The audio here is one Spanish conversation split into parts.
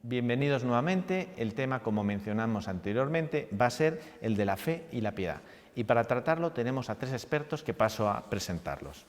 Bienvenidos nuevamente. El tema, como mencionamos anteriormente, va a ser el de la fe y la piedad. Y para tratarlo tenemos a tres expertos que paso a presentarlos.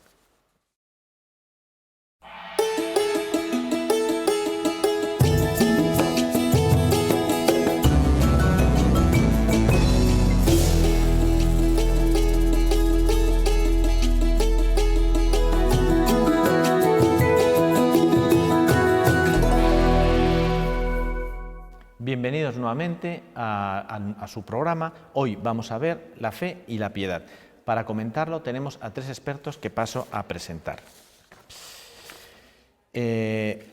Bienvenidos nuevamente a su programa. Hoy vamos a ver la fe y la piedad. Para comentarlo tenemos a tres expertos que paso a presentar.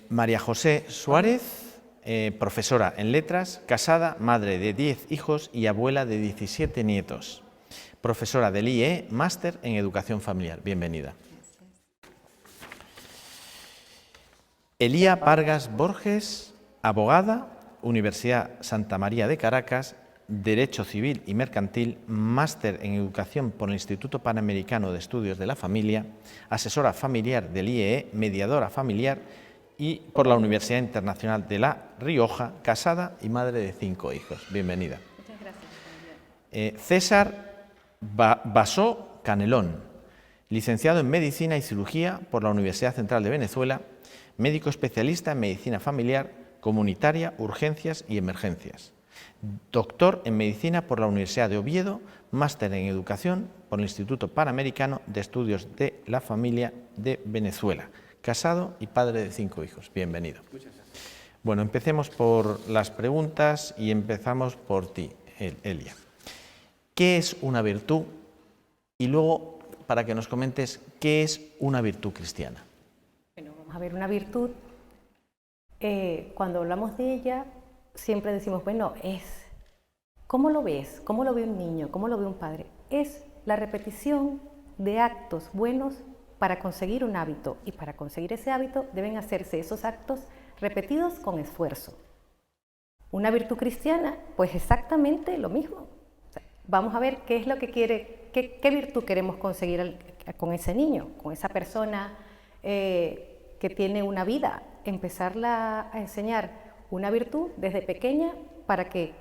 María José Suárez, profesora en letras, casada, madre de 10 hijos y abuela de 17 nietos. Profesora del IE, máster en educación familiar. Bienvenida. Elía Vargas Borges, abogada, Universidad Santa María de Caracas, Derecho Civil y Mercantil, máster en Educación por el Instituto Panamericano de Estudios de la Familia, asesora familiar del IEE, mediadora familiar y por la Universidad Internacional de La Rioja, casada y madre de 5 hijos. Bienvenida. Muchas gracias. César Basó Canelón, licenciado en Medicina y Cirugía por la Universidad Central de Venezuela, médico especialista en Medicina Familiar, Comunitaria, Urgencias y Emergencias. Doctor en Medicina por la Universidad de Oviedo, máster en Educación por el Instituto Panamericano de Estudios de la Familia de Venezuela. Casado y padre de 5 hijos. Bienvenido. Muchas gracias. Bueno, empecemos por las preguntas y empezamos por ti, Elia. ¿Qué es una virtud? Y luego, para que nos comentes, ¿qué es una virtud cristiana? Bueno, vamos a ver, una virtud. Cuando hablamos de ella, siempre decimos, bueno, ¿cómo lo ves? ¿Cómo lo ve un niño? ¿Cómo lo ve un padre? Es la repetición de actos buenos para conseguir un hábito. Y para conseguir ese hábito deben hacerse esos actos repetidos con esfuerzo. Una virtud cristiana, pues exactamente lo mismo. O sea, vamos a ver qué es lo que qué virtud queremos conseguir con ese niño, con esa persona que tiene una vida. Empezarla a enseñar una virtud desde pequeña para que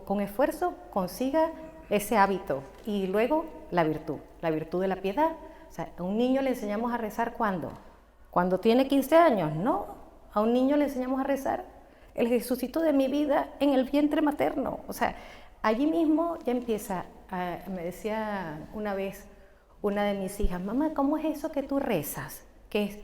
con esfuerzo consiga ese hábito y luego la virtud de la piedad. O sea, a un niño le enseñamos a rezar ¿cuándo? Cuando tiene 15 años, no. A un niño le enseñamos a rezar el Jesucito de mi vida en el vientre materno. O sea, allí mismo ya empieza, me decía una vez una de mis hijas, mamá, ¿cómo es eso que tú rezas? Que es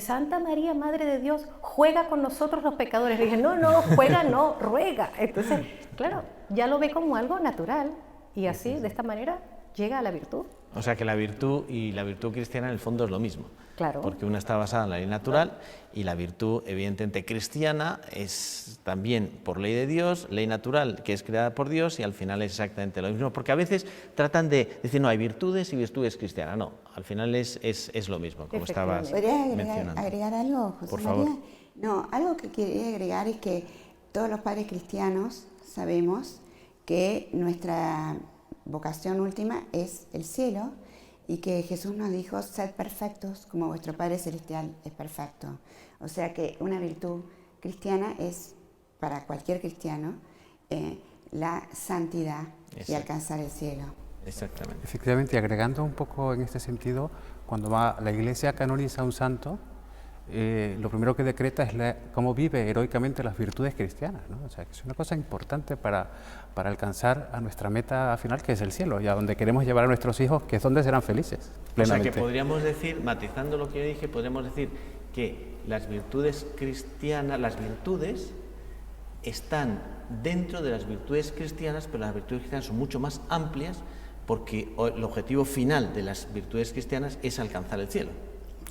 Santa María, Madre de Dios, juega con nosotros los pecadores. Le dije, no, juega no, ruega. Entonces, claro, ya lo ve como algo natural y así, de esta manera, llega a la virtud. O sea que la virtud y la virtud cristiana en el fondo es lo mismo. Claro. Porque una está basada en la ley natural y la virtud, evidentemente, cristiana es también por ley de Dios, ley natural que es creada por Dios y al final es exactamente lo mismo. Porque a veces tratan de decir, no, hay virtudes y virtudes cristianas. No, al final es lo mismo, como estabas mencionando. ¿Podría agregar algo, José por María? favor. No, algo que quería agregar es que todos los padres cristianos sabemos que nuestra vocación última es el cielo y que Jesús nos dijo, sed perfectos como vuestro Padre Celestial es perfecto. O sea que una virtud cristiana es, para cualquier cristiano, la santidad y alcanzar el cielo. Exactamente. Efectivamente, y agregando un poco en este sentido, cuando la Iglesia canoniza a un santo, lo primero que decreta es cómo vive heroicamente las virtudes cristianas, ¿no? O sea, que es una cosa importante para alcanzar a nuestra meta final, que es el cielo, y a donde queremos llevar a nuestros hijos, que es donde serán felices, plenamente. O sea, que podríamos decir, matizando lo que yo dije, podríamos decir que las virtudes cristianas, las virtudes están dentro de las virtudes cristianas, pero las virtudes cristianas son mucho más amplias porque el objetivo final de las virtudes cristianas es alcanzar el cielo.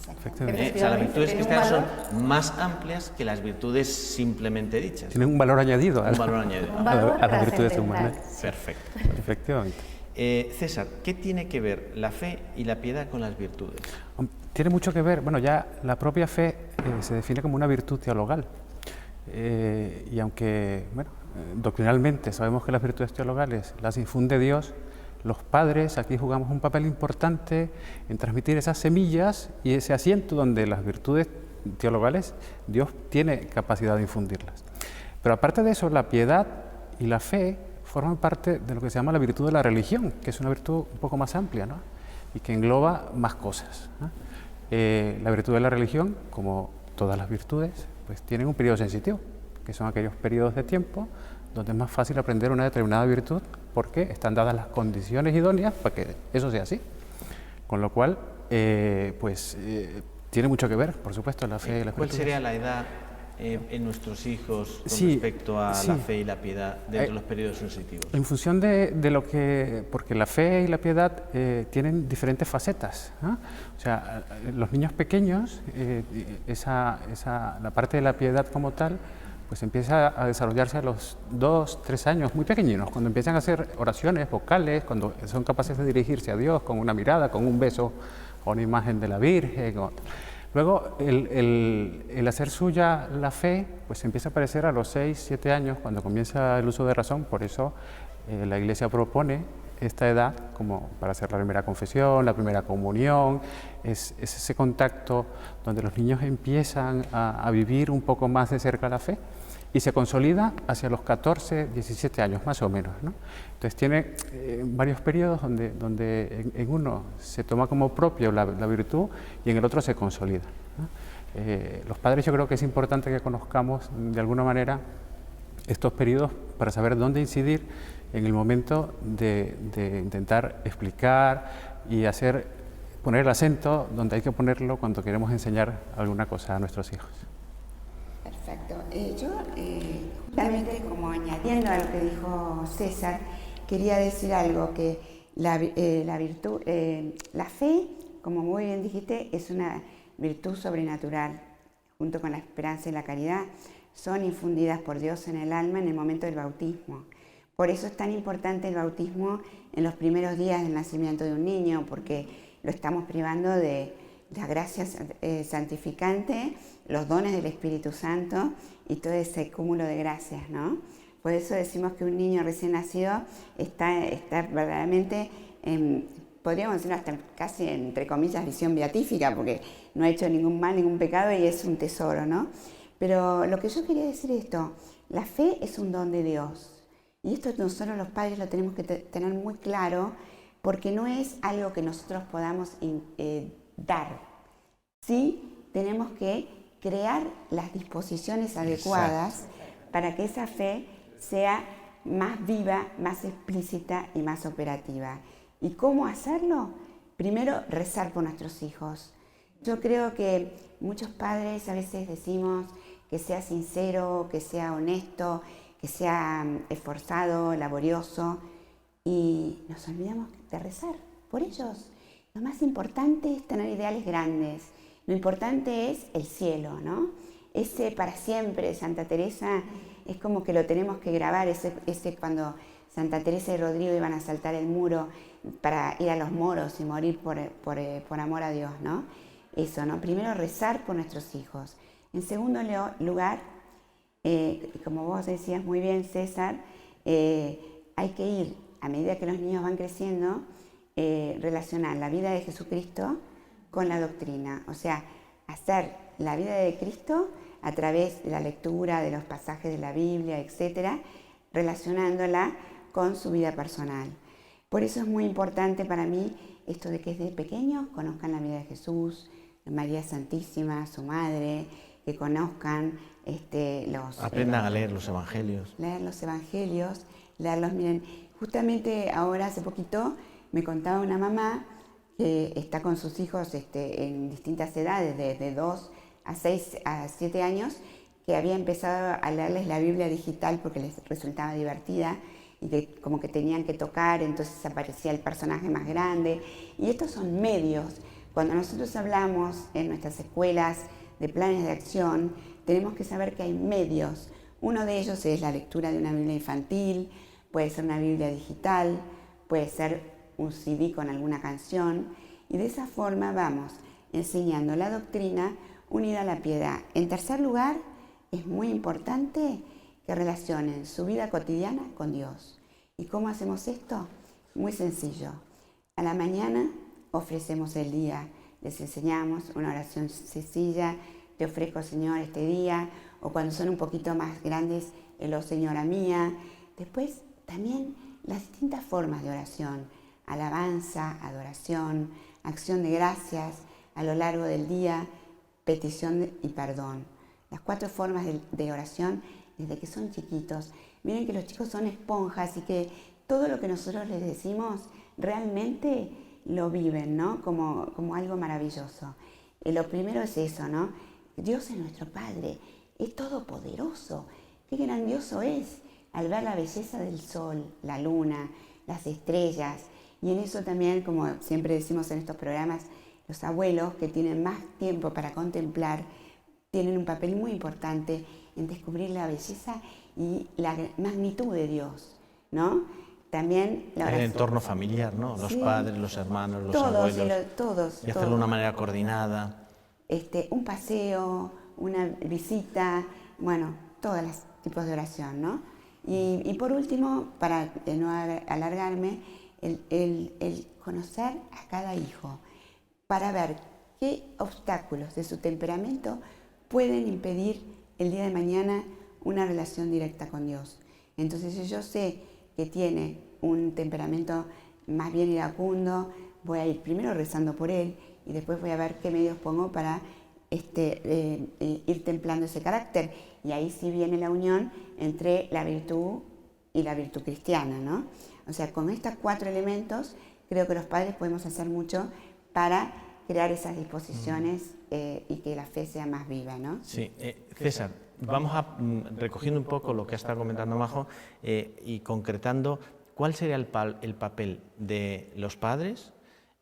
Efectivamente. O sea, las virtudes cristianas son más amplias que las virtudes simplemente dichas. Tienen un valor añadido, Un valor añadido. a las virtudes humanas. Perfecto. Efectivamente. César, ¿qué tiene que ver la fe y la piedad con las virtudes? Tiene mucho que ver, bueno, ya la propia fe se define como una virtud teologal. Y aunque, bueno, doctrinalmente sabemos que las virtudes teologales las infunde Dios, los padres aquí jugamos un papel importante en transmitir esas semillas y ese asiento donde las virtudes teologales Dios tiene capacidad de infundirlas. Pero aparte de eso, la piedad y la fe forman parte de lo que se llama la virtud de la religión, que es una virtud un poco más amplia, ¿no? Y que engloba más cosas, ¿no? La virtud de la religión, como todas las virtudes, pues tienen un periodo sensitivo, que son aquellos periodos de tiempo donde es más fácil aprender una determinada virtud porque están dadas las condiciones idóneas para que eso sea así. Con lo cual, tiene mucho que ver, por supuesto, la fe y la ¿Cuál virtud. sería la edad en nuestros hijos con Sí, respecto a sí. la fe y la piedad dentro de los periodos sensitivos? En función de lo que... Porque la fe y la piedad tienen diferentes facetas, ¿no? O sea, los niños pequeños, la parte de la piedad como tal, pues empieza a desarrollarse a los 2, 3 años, muy pequeñinos, cuando empiezan a hacer oraciones vocales, cuando son capaces de dirigirse a Dios con una mirada, con un beso, o una imagen de la Virgen. Luego, el hacer suya la fe, pues empieza a aparecer a los 6, 7 años, cuando comienza el uso de razón. Por eso la Iglesia propone esta edad como para hacer la primera confesión, la primera comunión. Es ese contacto donde los niños empiezan a vivir un poco más de cerca la fe y se consolida hacia los 14, 17 años, más o menos, ¿no? Entonces tiene varios periodos donde en uno se toma como propio la virtud y en el otro se consolida, ¿no? Los padres, yo creo que es importante que conozcamos de alguna manera estos periodos para saber dónde incidir en el momento de intentar explicar y poner el acento donde hay que ponerlo cuando queremos enseñar alguna cosa a nuestros hijos. Perfecto. Yo, justamente como añadiendo a lo que dijo César, quería decir algo, que la fe, como muy bien dijiste, es una virtud sobrenatural, junto con la esperanza y la caridad, son infundidas por Dios en el alma en el momento del bautismo. Por eso es tan importante el bautismo en los primeros días del nacimiento de un niño, porque lo estamos privando de la gracia santificante, los dones del Espíritu Santo y todo ese cúmulo de gracias, ¿no? Por eso decimos que un niño recién nacido está verdaderamente, podríamos decirlo hasta casi entre comillas, visión beatífica, porque no ha hecho ningún mal, ningún pecado y es un tesoro, ¿no? Pero lo que yo quería decir es esto: la fe es un don de Dios. Y esto nosotros los padres lo tenemos que tener muy claro, porque no es algo que nosotros podamos dar. Sí, tenemos que crear las disposiciones adecuadas para que esa fe sea más viva, más explícita y más operativa. ¿Y cómo hacerlo? Primero, rezar por nuestros hijos. Yo creo que muchos padres a veces decimos que sea sincero, que sea honesto, que sea esforzado, laborioso, y nos olvidamos de rezar por ellos. Lo más importante es tener ideales grandes. Lo importante es el cielo, ¿no? Ese para siempre, Santa Teresa, es como que lo tenemos que grabar, ese cuando Santa Teresa y Rodrigo iban a saltar el muro para ir a los moros y morir por amor a Dios, ¿no? Eso, ¿no? Primero rezar por nuestros hijos. En segundo lugar, como vos decías muy bien, César, hay que ir, a medida que los niños van creciendo, relacionar la vida de Jesucristo con la doctrina. O sea, hacer la vida de Cristo a través de la lectura de los pasajes de la Biblia, etcétera, relacionándola con su vida personal. Por eso es muy importante para mí esto de que desde pequeños conozcan la vida de Jesús, María Santísima, su madre, que conozcan aprendan a leer los evangelios. Leer los evangelios, leerlos, miren, justamente ahora hace poquito me contaba una mamá que está con sus hijos en distintas edades, desde 2 a 6 a 7 años, que había empezado a leerles la Biblia digital porque les resultaba divertida y que como que tenían que tocar, entonces aparecía el personaje más grande. Y estos son medios. Cuando nosotros hablamos en nuestras escuelas de planes de acción, tenemos que saber que hay medios. Uno de ellos es la lectura de una Biblia infantil, puede ser una Biblia digital, puede ser un CD con alguna canción, y de esa forma vamos enseñando la doctrina unida a la piedad. En tercer lugar, es muy importante que relacionen su vida cotidiana con Dios. ¿Y cómo hacemos esto? Muy sencillo. A la mañana ofrecemos el día, les enseñamos una oración sencilla: te ofrezco, Señor, este día, o cuando son un poquito más grandes, el "Oh Señora mía". Después también las distintas formas de oración: alabanza, adoración, acción de gracias a lo largo del día, petición y perdón. Las 4 formas de oración desde que son chiquitos. Miren que los chicos son esponjas y que todo lo que nosotros les decimos realmente lo viven, ¿no? Como algo maravilloso. Lo primero es eso, ¿no? Dios es nuestro Padre, es todopoderoso. Qué grandioso es al ver la belleza del sol, la luna, las estrellas. Y en eso también, como siempre decimos en estos programas, los abuelos que tienen más tiempo para contemplar tienen un papel muy importante en descubrir la belleza y la magnitud de Dios, ¿no? También la oración. El entorno familiar, ¿no? Los padres, los hermanos, los todos, abuelos. Todos. Y hacerlo de una manera coordinada. Un paseo, una visita, bueno, todos los tipos de oración, ¿no? Y por último, para no alargarme, el conocer a cada hijo para ver qué obstáculos de su temperamento pueden impedir el día de mañana una relación directa con Dios. Entonces, si yo sé que tiene un temperamento más bien iracundo, voy a ir primero rezando por él y después voy a ver qué medios pongo para ir templando ese carácter. Y ahí sí viene la unión entre la virtud y la virtud cristiana, ¿no? O sea, con estos 4 elementos creo que los padres podemos hacer mucho para crear esas disposiciones y que la fe sea más viva, ¿no? Sí, César, vamos recogiendo un poco lo que ha estado comentando Majo y concretando cuál sería el papel de los padres,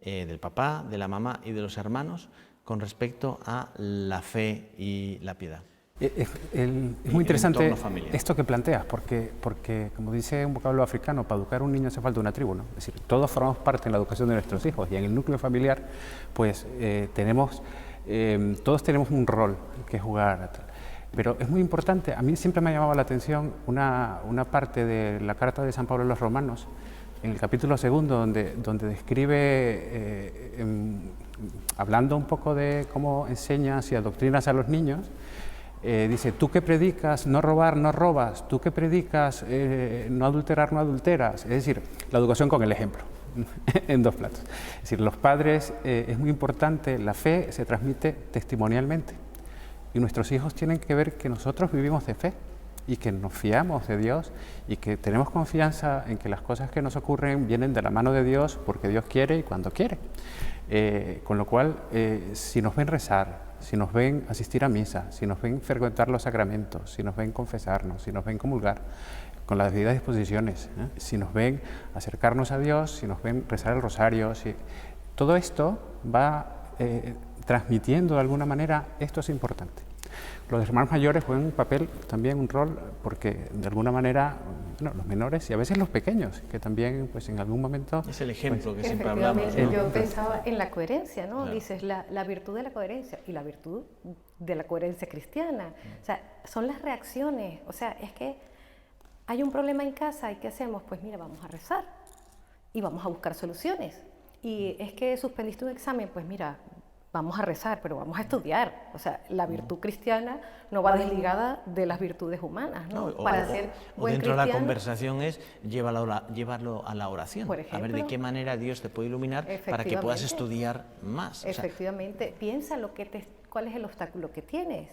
del papá, de la mamá y de los hermanos con respecto a la fe y la piedad. Es muy interesante esto que planteas, porque, como dice un vocablo africano, para educar a un niño hace falta una tribu, ¿no? Es decir, todos formamos parte en la educación de nuestros hijos y en el núcleo familiar, pues todos tenemos un rol que jugar. Pero es muy importante, a mí siempre me ha llamado la atención una parte de la carta de San Pablo a los Romanos, en el capítulo 2, donde describe, hablando un poco de cómo enseñas y adoctrinas a los niños, dice: tú que predicas no robar, no robas; tú que predicas no adulterar, no adulteras. Es decir, la educación con el ejemplo, en 2 platos. Es decir, los padres, es muy importante, la fe se transmite testimonialmente y nuestros hijos tienen que ver que nosotros vivimos de fe y que nos fiamos de Dios y que tenemos confianza en que las cosas que nos ocurren vienen de la mano de Dios porque Dios quiere y cuando quiere. Con lo cual, si nos ven rezar, si nos ven asistir a misa, si nos ven frecuentar los sacramentos, si nos ven confesarnos, si nos ven comulgar con las debidas disposiciones, si nos ven acercarnos a Dios, si nos ven rezar el rosario, todo esto va transmitiendo de alguna manera, esto es importante. Los hermanos mayores juegan un papel, también un rol, porque de alguna manera, bueno, los menores y a veces los pequeños, que también pues en algún momento... Es el ejemplo pues, que siempre hablamos, ¿no? Yo pensaba en la coherencia, ¿no? Claro. Dices la virtud de la coherencia y la virtud de la coherencia cristiana. O sea, son las reacciones. O sea, es que hay un problema en casa y ¿qué hacemos? Pues mira, vamos a rezar y vamos a buscar soluciones. Y es que suspendiste un examen, pues mira, vamos a rezar, pero vamos a estudiar. O sea, la virtud cristiana no va desligada de las virtudes humanas, ¿no? Para ser buen dentro de la cristiano, conversación es llevarlo a la oración. Por ejemplo, a ver de qué manera Dios te puede iluminar para que puedas estudiar más. Efectivamente, piensa cuál es el obstáculo que tienes,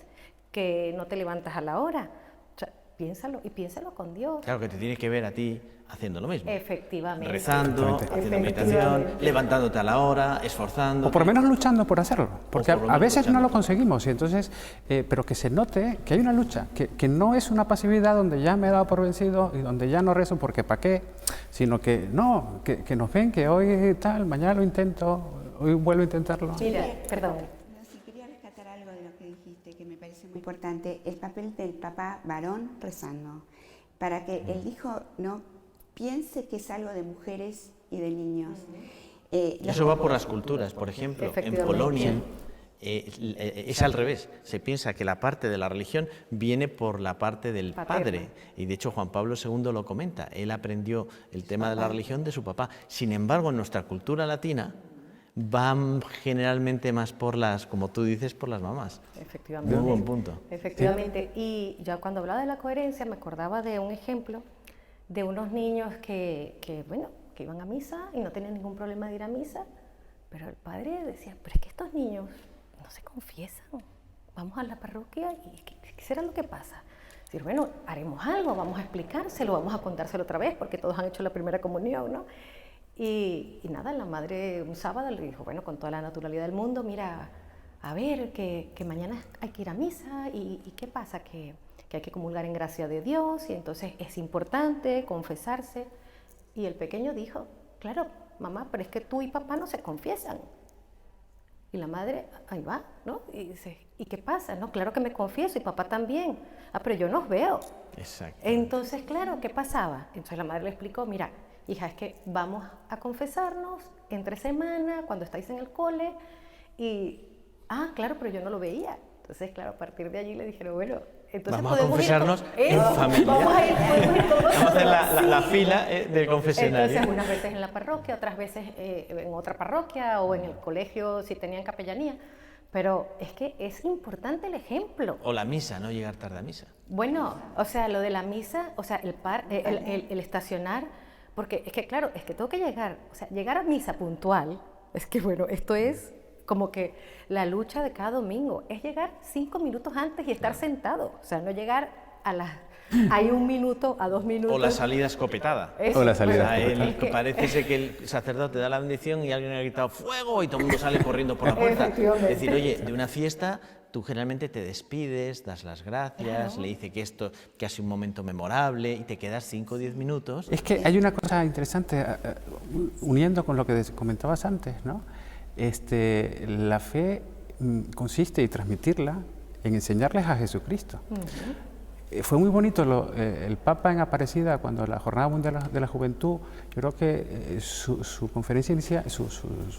que no te levantas a la hora. O sea, piénsalo y piénsalo con Dios. Claro, que te tiene que ver a ti haciendo lo mismo. Efectivamente. Rezando, haciendo meditación, levantándote a la hora, esforzándote. O por lo menos luchando por hacerlo, porque a veces no lo conseguimos, y entonces, pero que se note que hay una lucha, que no es una pasividad donde ya me he dado por vencido y donde ya no rezo porque para qué, sino que no, que nos ven que hoy tal, mañana lo intento, hoy vuelvo a intentarlo. Mira, perdón. Sí, quería rescatar algo de lo que dijiste que me parece muy importante, el papel del papá varón rezando, para que el hijo no piense que es algo de mujeres y de niños. Eso va por las culturas, por ejemplo, en Polonia es al revés, se piensa que la parte de la religión viene por la parte del padre, y de hecho Juan Pablo II lo comenta, él aprendió el tema de la religión de su papá. Sin embargo, en nuestra cultura latina, van generalmente más por las, como tú dices, por las mamás. Efectivamente. Muy buen punto. Efectivamente. Y ya cuando hablaba de la coherencia me acordaba de un ejemplo de unos niños que iban a misa y no tenían ningún problema de ir a misa, pero el padre decía, pero es que estos niños no se confiesan, vamos a la parroquia y ¿qué será lo que pasa? Decir, bueno, haremos algo, vamos a explicárselo, vamos a contárselo otra vez, porque todos han hecho la primera comunión, ¿no? Y nada, la madre un sábado le dijo, bueno, con toda la naturalidad del mundo, mira, a ver, que mañana hay que ir a misa y ¿qué pasa? Que hay que comulgar en gracia de Dios y entonces es importante confesarse. Y el pequeño dijo, claro, mamá, pero es que tú y papá no se confiesan. Y la madre, ahí va, ¿no? Y dice, ¿y qué pasa? No, claro que me confieso y papá también. Ah, pero yo no os veo. Exacto. Entonces, claro, ¿qué pasaba? Entonces la madre le explicó, mira, hija, es que vamos a confesarnos entre semana, cuando estáis en el cole. Y, claro, pero yo no lo veía. Entonces, claro, a partir de allí le dijeron, bueno, entonces vamos a confesarnos ir en familia. Podemos ir todos. Vamos a hacer la fila del confesionario. Entonces, unas veces en la parroquia, otras veces en otra parroquia o en el colegio si tenían capellanía. Pero es que es importante el ejemplo. O la misa, no llegar tarde a misa. Bueno, o sea, lo de la misa, o sea, el estacionar, porque es que claro, es que tengo que llegar, o sea, llegar a misa puntual, es que bueno, esto es como que la lucha de cada domingo, es llegar 5 minutos antes y estar sentado, o sea, no llegar a las... Hay 1 minuto a 2 minutos. O la salida escopetada. Eso, O la salida Parece ser que el sacerdote da la bendición y alguien ha gritado ¡fuego! Y todo el mundo sale corriendo por la puerta. Es decir, oye, de una fiesta tú generalmente te despides, das las gracias, le dices que ha sido un momento memorable y te quedas 5 o 10 minutos. Es que hay una cosa interesante, uniendo con lo que comentabas antes, ¿no? La fe consiste, y transmitirla, en enseñarles a Jesucristo. Fue muy bonito el Papa en Aparecida, cuando la Jornada Mundial de la Juventud, yo creo que su conferencia inicial, su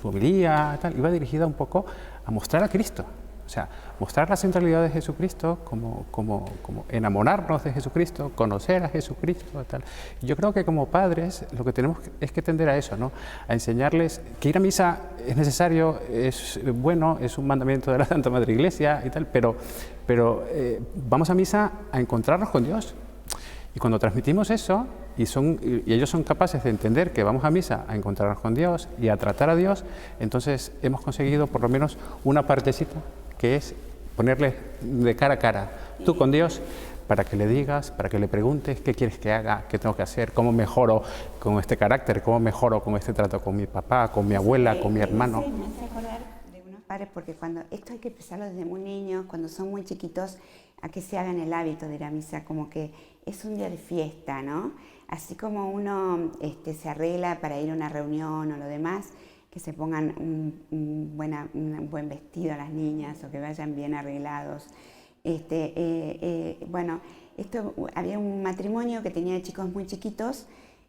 homilía, tal, iba dirigida un poco a mostrar a Cristo. O sea, mostrar la centralidad de Jesucristo, como enamorarnos de Jesucristo, conocer a Jesucristo, tal. Y yo creo que como padres lo que tenemos es que tender a eso, ¿no? A enseñarles que ir a misa es necesario, es bueno, es un mandamiento de la Santa Madre Iglesia y tal, pero vamos a misa a encontrarnos con Dios. Y cuando transmitimos eso, y ellos son capaces de entender que vamos a misa a encontrarnos con Dios y a tratar a Dios, entonces hemos conseguido por lo menos una partecita, que es ponerle de cara a cara, tú con Dios, para que le digas, para que le preguntes qué quieres que haga, qué tengo que hacer, cómo mejoro con este carácter, cómo mejoro con este trato con mi papá, con mi abuela, con mi hermano. Me hace acordar de unos padres, porque cuando esto hay que empezarlo desde muy niños, cuando son muy chiquitos, a que se hagan el hábito de ir a misa, como que es un día de fiesta, ¿no? Así como uno se arregla para ir a una reunión o lo demás, que se pongan un buen vestido a las niñas o que vayan bien arreglados. Bueno, había un matrimonio que tenía chicos muy chiquitos,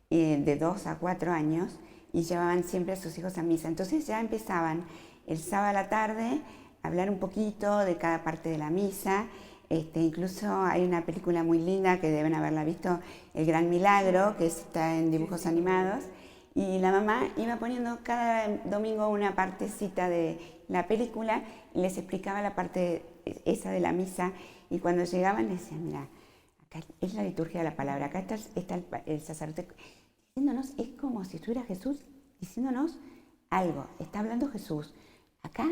de 2 a 4 años, y llevaban siempre a sus hijos a misa. Entonces ya empezaban el sábado a la tarde a hablar un poquito de cada parte de la misa. Incluso hay una película muy linda que deben haberla visto, El Gran Milagro, que está en dibujos animados, y la mamá iba poniendo cada domingo una partecita de la película y les explicaba la parte esa de la misa, y cuando llegaban les decían, mira, acá es la liturgia de la palabra, acá está el sacerdote diciéndonos, es como si estuviera Jesús diciéndonos algo, está hablando Jesús, acá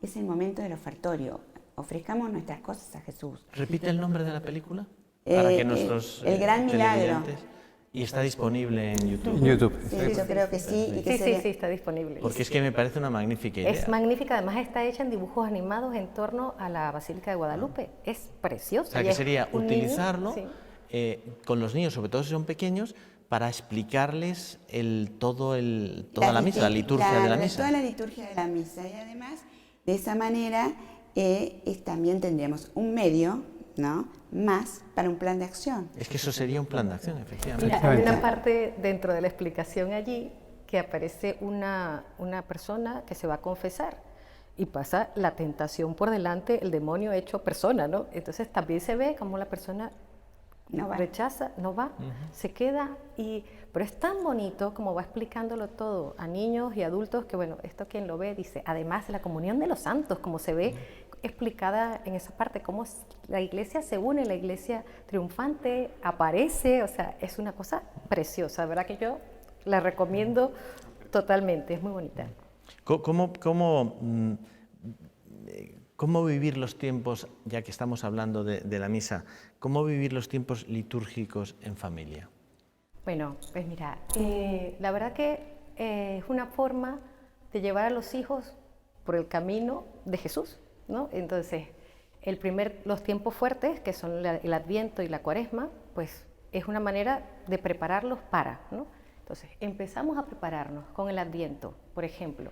es el momento del ofertorio, ofrezcamos nuestras cosas a Jesús. ¿Repite el nombre de la película? Para que nuestros El Gran Milagro. Y está disponible en YouTube. En YouTube. Sí, yo creo que sí. Y que Sí, está disponible. Porque es que me parece una magnífica idea. Es magnífica, además está hecha en dibujos animados en torno a la Basílica de Guadalupe. Es preciosa. O sea, que sería utilizarlo niño, con los niños, sobre todo si son pequeños, para explicarles toda la misa, la liturgia de la misa. Toda la liturgia de la misa. Y además, de esa manera, también tendríamos un medio, ¿no?, más para un plan de acción. Es que eso sería un plan de acción, efectivamente. Mira, hay una parte dentro de la explicación allí que aparece una persona que se va a confesar y pasa la tentación por delante, el demonio hecho persona, ¿no? Entonces también se ve como la persona No va. rechaza, no va, se queda, pero es tan bonito como va explicándolo todo a niños y adultos que, bueno, esto quien lo ve dice, además la comunión de los santos, como se ve explicada en esa parte, cómo la iglesia se une, la iglesia triunfante aparece, o sea, es una cosa preciosa, de verdad que yo la recomiendo totalmente, es muy bonita. ¿Cómo vivir los tiempos, ya que estamos hablando de la misa, cómo vivir los tiempos litúrgicos en familia? Bueno, pues mira, la verdad que es una forma de llevar a los hijos por el camino de Jesús, ¿no? Entonces, los tiempos fuertes, que son el Adviento y la Cuaresma, pues es una manera de prepararlos para, ¿no? Entonces, empezamos a prepararnos con el Adviento, por ejemplo.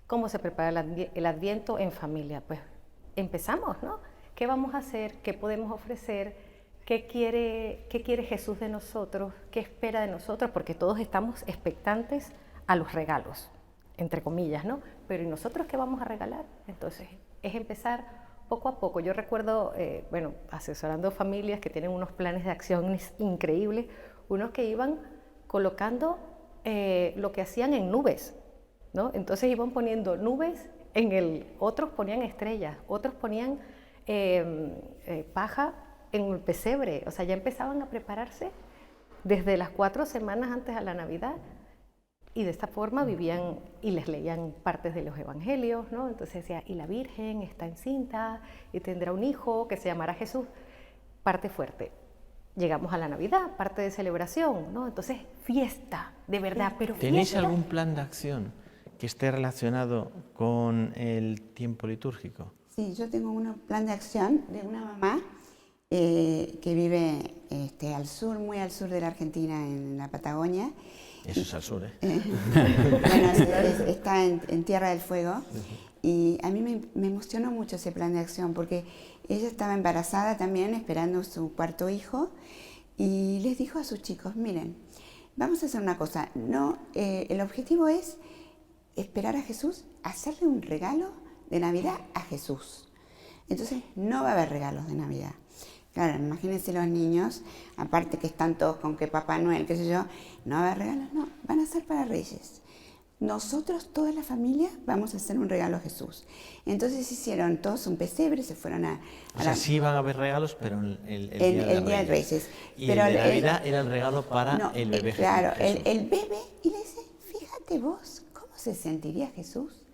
¿Cómo se prepara el Adviento en familia? Pues empezamos, ¿no? ¿Qué vamos a hacer? ¿Qué podemos ofrecer? ¿Qué quiere Jesús de nosotros? ¿Qué espera de nosotros? Porque todos estamos expectantes a los regalos, entre comillas, ¿no? Pero ¿y nosotros qué vamos a regalar? Entonces, es empezar poco a poco. Yo recuerdo, asesorando familias que tienen unos planes de acción increíbles, unos que iban colocando lo que hacían en nubes, ¿no? Entonces iban poniendo nubes, otros ponían estrellas, otros ponían paja en el pesebre, o sea, ya empezaban a prepararse desde las 4 semanas antes a la Navidad, y de esta forma vivían y les leían partes de los evangelios, ¿no? Entonces decía, y la Virgen está encinta y tendrá un hijo que se llamará Jesús, parte fuerte. Llegamos a la Navidad, parte de celebración, ¿no? Entonces, fiesta, de verdad, pero ¿Tenéis fiesta. algún plan de acción que esté relacionado con el tiempo litúrgico? Sí, yo tengo un plan de acción de una mamá que vive al sur, muy al sur de la Argentina, en la Patagonia. Eso es al sur, ¿eh? Bueno, está en Tierra del Fuego. Y a mí me emocionó mucho ese plan de acción porque ella estaba embarazada también, esperando su 4.º hijo, y les dijo a sus chicos, miren, vamos a hacer una cosa, el objetivo es esperar a Jesús, hacerle un regalo de Navidad a Jesús. Entonces no va a haber regalos de Navidad. Claro, imagínense los niños, aparte que están todos con que Papá Noel, qué sé yo, no va a haber regalos, no, van a ser para Reyes. Nosotros, toda la familia, vamos a hacer un regalo a Jesús. Entonces hicieron todos un pesebre, se fueron a... O sea, sí van a haber regalos, pero el Día de Reyes. Y pero el de Navidad era el regalo para el bebé Jesús. Claro, el bebé, y le dice, fíjate vos, ¿cómo se sentiría Jesús?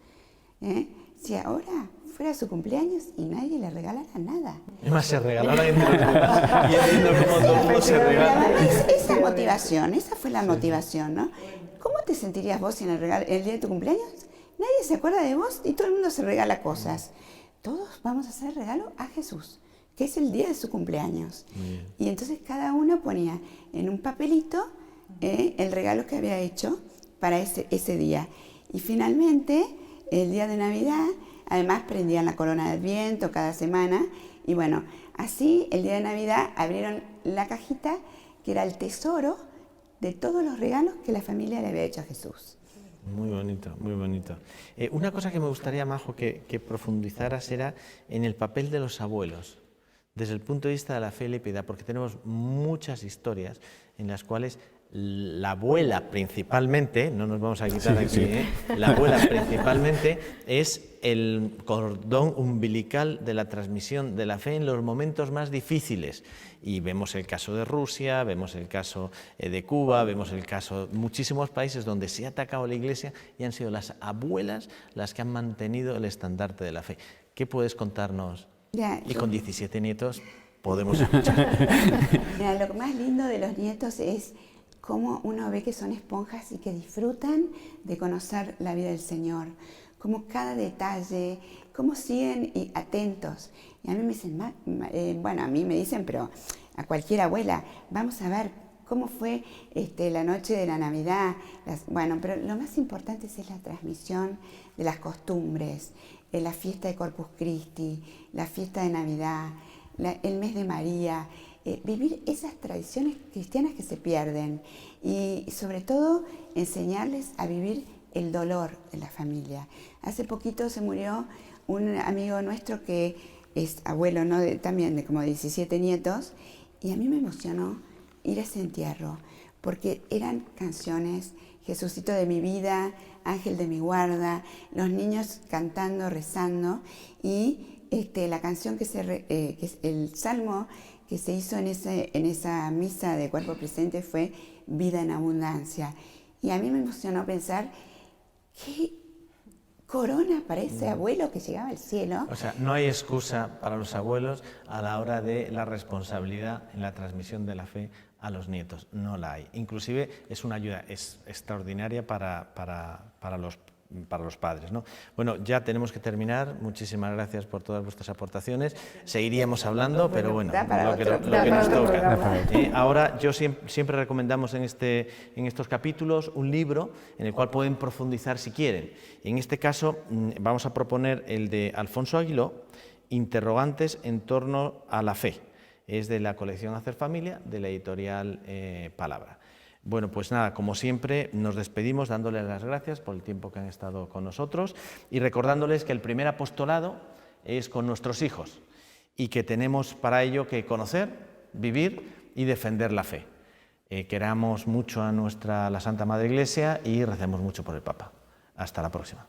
Si ahora fuera su cumpleaños y nadie le regalara nada. Es más, se regalara entre los y entiendo cómo todo el mundo se regala. Esa motivación, esa fue la motivación, ¿no? ¿Cómo te sentirías vos si en el día de tu cumpleaños nadie se acuerda de vos y todo el mundo se regala cosas? Todos vamos a hacer regalo a Jesús, que es el día de su cumpleaños. Y entonces cada uno ponía en un papelito el regalo que había hecho para ese día. Y finalmente, el día de Navidad, además prendían la corona del viento cada semana. Y bueno, así el día de Navidad abrieron la cajita que era el tesoro de todos los regalos que la familia le había hecho a Jesús. Muy bonito, muy bonito. Una cosa que me gustaría, Majo, que profundizaras era en el papel de los abuelos, desde el punto de vista de la fe y la piedad, porque tenemos muchas historias en las cuales la abuela principalmente, no nos vamos a quitar aquí, la abuela principalmente es el cordón umbilical de la transmisión de la fe en los momentos más difíciles. Y vemos el caso de Rusia, vemos el caso de Cuba, vemos el caso de muchísimos países donde se ha atacado la Iglesia y han sido las abuelas las que han mantenido el estandarte de la fe. ¿Qué puedes contarnos? Y con 17 nietos podemos escuchar. Mira, lo más lindo de los nietos es cómo uno ve que son esponjas y que disfrutan de conocer la vida del Señor, cómo cada detalle, cómo siguen atentos. Y a mí me dicen, a mí me dicen, pero a cualquier abuela, vamos a ver cómo fue la noche de la Navidad. Pero lo más importante es la transmisión de las costumbres, la fiesta de Corpus Christi, la fiesta de Navidad, el mes de María, vivir esas tradiciones cristianas que se pierden y sobre todo enseñarles a vivir el dolor de la familia. Hace poquito se murió un amigo nuestro que es abuelo, ¿no? También de como 17 nietos, Y a mí me emocionó ir a ese entierro, porque eran canciones, Jesucito de mi vida, Ángel de mi guarda, los niños cantando, rezando, y la canción que es el salmo que se hizo en esa misa de cuerpo presente fue Vida en abundancia. Y a mí me emocionó pensar qué corona para ese abuelo que llegaba al cielo. O sea, no hay excusa para los abuelos a la hora de la responsabilidad en la transmisión de la fe a los nietos. No la hay. Inclusive es una ayuda extraordinaria para los padres, ¿no? Bueno, ya tenemos que terminar. Muchísimas gracias por todas vuestras aportaciones. Seguiríamos hablando, pero bueno, lo que nos toca. Ahora, yo siempre recomendamos en estos capítulos un libro en el cual pueden profundizar si quieren. En este caso, vamos a proponer el de Alfonso Aguiló, Interrogantes en torno a la fe. Es de la colección Hacer Familia, de la editorial Palabra. Bueno, pues nada, como siempre, nos despedimos dándoles las gracias por el tiempo que han estado con nosotros y recordándoles que el primer apostolado es con nuestros hijos y que tenemos para ello que conocer, vivir y defender la fe. Queramos mucho a la Santa Madre Iglesia y recemos mucho por el Papa. Hasta la próxima.